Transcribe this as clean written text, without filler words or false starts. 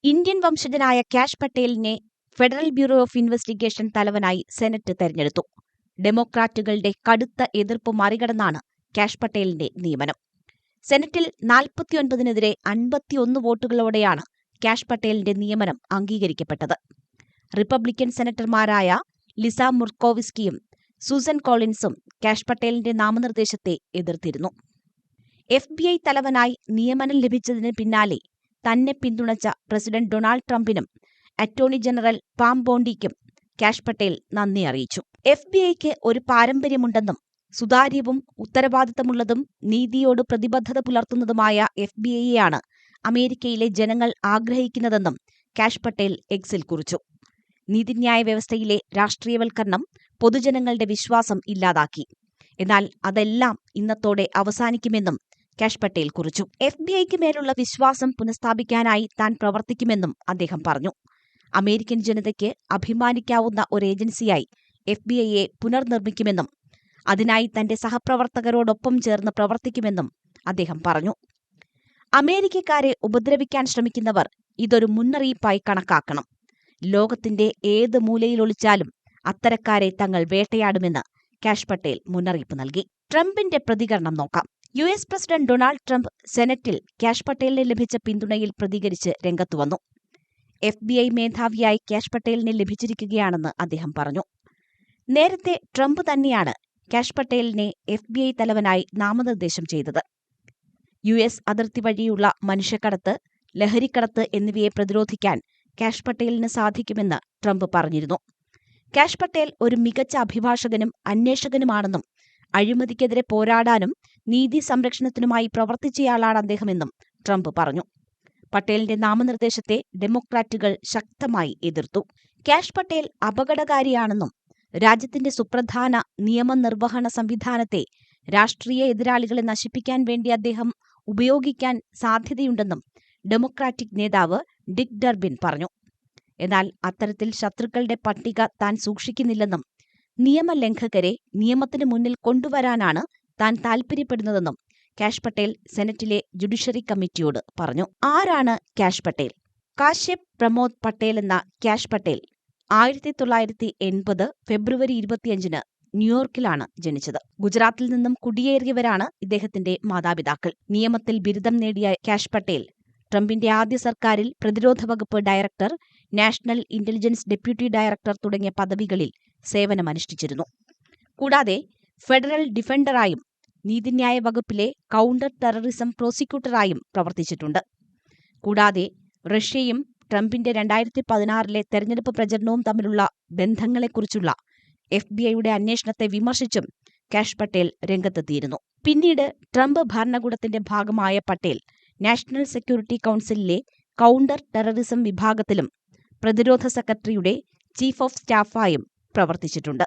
Indian വംശജനായ കാഷ് പട്ടേലിനെ federal bureau of investigation തലവനായി സെനറ്റ് തെരഞ്ഞെടുത്തു. ഡെമോക്രാറ്റുകളുടെ കടുത്ത എതിർപ്പ് മറികടന്നാണ് കാഷ് പട്ടേലിന്റെ നിയമനം. സെനറ്റിൽ 49-നെതിരെ 51 വോട്ടുകളോടെയാണ് കാഷ് പട്ടേലിന്റെ നിയമനം അംഗീകരിക്കപ്പെട്ടത്. റിപ്പബ്ലിക്കൻ സെനറ്റർമാരായ ലിസ മുർക്കോവിസ്കിയും സൂസൻ കോളിൻസും കാഷ് പട്ടേലിന്റെ നാമനിർദ്ദേശത്തെ എതിർത്തിരുന്നു. FBI തലവനായി നിയമനം ലഭിച്ചതിന് പിന്നാലെ തന്നെ പിന്തുണച്ച പ്രസിഡന്റ് ഡൊണാൾഡ് ട്രംപിനും അറ്റോർണി ജനറൽ പാം ബോണ്ടിക്കും കാഷ് പട്ടേൽ നന്ദി അറിയിച്ചു. FBIക്ക് ഒരു പാരമ്പര്യമുണ്ടെന്നും സുതാര്യവും ഉത്തരവാദിത്തമുള്ളതും നീതിയോട് പ്രതിബദ്ധത പുലർത്തുന്നതുമായ FBIയെയാണ് അമേരിക്കയിലെ ജനങ്ങൾ ആഗ്രഹിക്കുന്നതെന്നും കാഷ് പട്ടേൽ എക്സിൽ കുറിച്ചു. നീതിന്യായ വ്യവസ്ഥയിലെ രാഷ്ട്രീയവൽക്കരണം പൊതുജനങ്ങളുടെ വിശ്വാസം ഇല്ലാതാക്കി. എന്നാൽ അതെല്ലാം ഇന്നത്തോടെ അവസാനിക്കുമെന്നും കാഷ് പട്ടേൽ കുറിച്ചു. FBIക്ക് മേലുള്ള വിശ്വാസം പുനഃസ്ഥാപിക്കാനായി താൻ പ്രവർത്തിക്കുമെന്നും അദ്ദേഹം പറഞ്ഞു. അമേരിക്കൻ ജനതയ്ക്ക് അഭിമാനിക്കാവുന്ന ഒരു ഏജൻസിയായി FBIയെ പുനർനിർമ്മിക്കുമെന്നും അതിനായി തന്റെ സഹപ്രവർത്തകരോടൊപ്പം ചേർന്ന് പ്രവർത്തിക്കുമെന്നും അദ്ദേഹം പറഞ്ഞു. അമേരിക്കക്കാരെ ഉപദ്രവിക്കാൻ ശ്രമിക്കുന്നവർ ഇതൊരു മുന്നറിയിപ്പായി കണക്കാക്കണം. ലോകത്തിന്റെ ഏത് മൂലയിലൊളിച്ചാലും അത്തരക്കാരെ തങ്ങൾ വേട്ടയാടുമെന്ന് കാഷ് പട്ടേൽ മുന്നറിയിപ്പ് നൽകി. ട്രംപിന്റെ പ്രതികരണം നോക്കാം. US പ്രസിഡന്റ് ഡൊണാൾഡ് ട്രംപ് സെനറ്റിൽ കാഷ് പട്ടേലിന് ലഭിച്ച പിന്തുണയിൽ പ്രതികരിച്ച് രംഗത്തുവന്നു. FBI മേധാവിയായി കാഷ് പട്ടേലിനെ ലഭിച്ചിരിക്കുകയാണെന്ന് അദ്ദേഹം പറഞ്ഞു. നേരത്തെ ട്രംപ് തന്നെയാണ് കാഷ് പട്ടേലിനെ FBI തലവനായി നാമനിർദ്ദേശം ചെയ്തത്. US അതിർത്തി വഴിയുള്ള മനുഷ്യക്കടത്ത്, ലഹരിക്കടത്ത് എന്നിവയെ പ്രതിരോധിക്കാൻ കാഷ് പട്ടേലിന് സാധിക്കുമെന്ന് ട്രംപ് പറഞ്ഞിരുന്നു. കാഷ് പട്ടേൽ ഒരു മികച്ച അഭിഭാഷകനും അന്വേഷകനുമാണെന്നും അഴിമതിക്കെതിരെ പോരാടാനും നീതി സംരക്ഷണത്തിനുമായി പ്രവർത്തിച്ചയാളാണ് അദ്ദേഹമെന്നും ട്രംപ് പറഞ്ഞു. പട്ടേലിന്റെ നാമനിർദ്ദേശത്തെ ഡെമോക്രാറ്റുകൾ ശക്തമായി എതിർത്തു. കാഷ് പട്ടേൽ അപകടകാരിയാണെന്നും രാജ്യത്തിന്റെ സുപ്രധാന നിയമനിർവഹണ സംവിധാനത്തെ രാഷ്ട്രീയ എതിരാളികളെ നശിപ്പിക്കാൻ വേണ്ടി അദ്ദേഹം ഉപയോഗിക്കാൻ സാധ്യതയുണ്ടെന്നും ഡെമോക്രാറ്റിക് നേതാവ് ഡിക് ഡർബിൻ പറഞ്ഞു. എന്നാൽ അത്തരത്തിൽ ശത്രുക്കളുടെ പട്ടിക താൻ സൂക്ഷിക്കുന്നില്ലെന്നും നിയമലംഘകരെ നിയമത്തിന് മുന്നിൽ കൊണ്ടുവരാനാണ് താൻ താൽപര്യപ്പെടുന്നതെന്നും കാഷ് പട്ടേൽ സെനറ്റിലെ ജുഡീഷ്യറി കമ്മിറ്റിയോട് പറഞ്ഞു. ആരാണ് കാഷ് പട്ടേൽ? കാശ്യപ് പ്രമോദ് പട്ടേൽ എന്ന കാഷ് പട്ടേൽ 1980 ഫെബ്രുവരി 25-ന് ന്യൂയോർക്കിലാണ് ജനിച്ചത്. ഗുജറാത്തിൽ നിന്നും കുടിയേറിയവരാണ് ഇദ്ദേഹത്തിന്റെ മാതാപിതാക്കൾ. നിയമത്തിൽ ബിരുദം നേടിയ കാഷ് പട്ടേൽ ട്രംപിന്റെ ആദ്യ സർക്കാരിൽ പ്രതിരോധ വകുപ്പ് director, national intelligence deputy director തുടങ്ങിയ പദവികളിൽ സേവനമനുഷ്ഠിച്ചിരുന്നു. കൂടാതെ ഫെഡറൽ ഡിഫൻഡറായും നീതിന്യായ വകുപ്പിലെ കൗണ്ടർ ടെററിസം പ്രോസിക്യൂട്ടറായും പ്രവർത്തിച്ചിട്ടുണ്ട്. കൂടാതെ റഷ്യയും ട്രംപിന്റെ 2016 തെരഞ്ഞെടുപ്പ് പ്രചരണവും തമ്മിലുള്ള ബന്ധങ്ങളെക്കുറിച്ചുള്ള FBIയുടെ അന്വേഷണത്തെ വിമർശിച്ചും കാഷ് പട്ടേൽ രംഗത്തെത്തിയിരുന്നു. പിന്നീട് ട്രംപ് ഭരണകൂടത്തിന്റെ ഭാഗമായ പട്ടേൽ നാഷണൽ സെക്യൂരിറ്റി കൗൺസിലിലെ കൗണ്ടർ ടെററിസം വിഭാഗത്തിലും പ്രതിരോധ സെക്രട്ടറിയുടെ ചീഫ് ഓഫ് സ്റ്റാഫായും പ്രവർത്തിച്ചിട്ടുണ്ട്.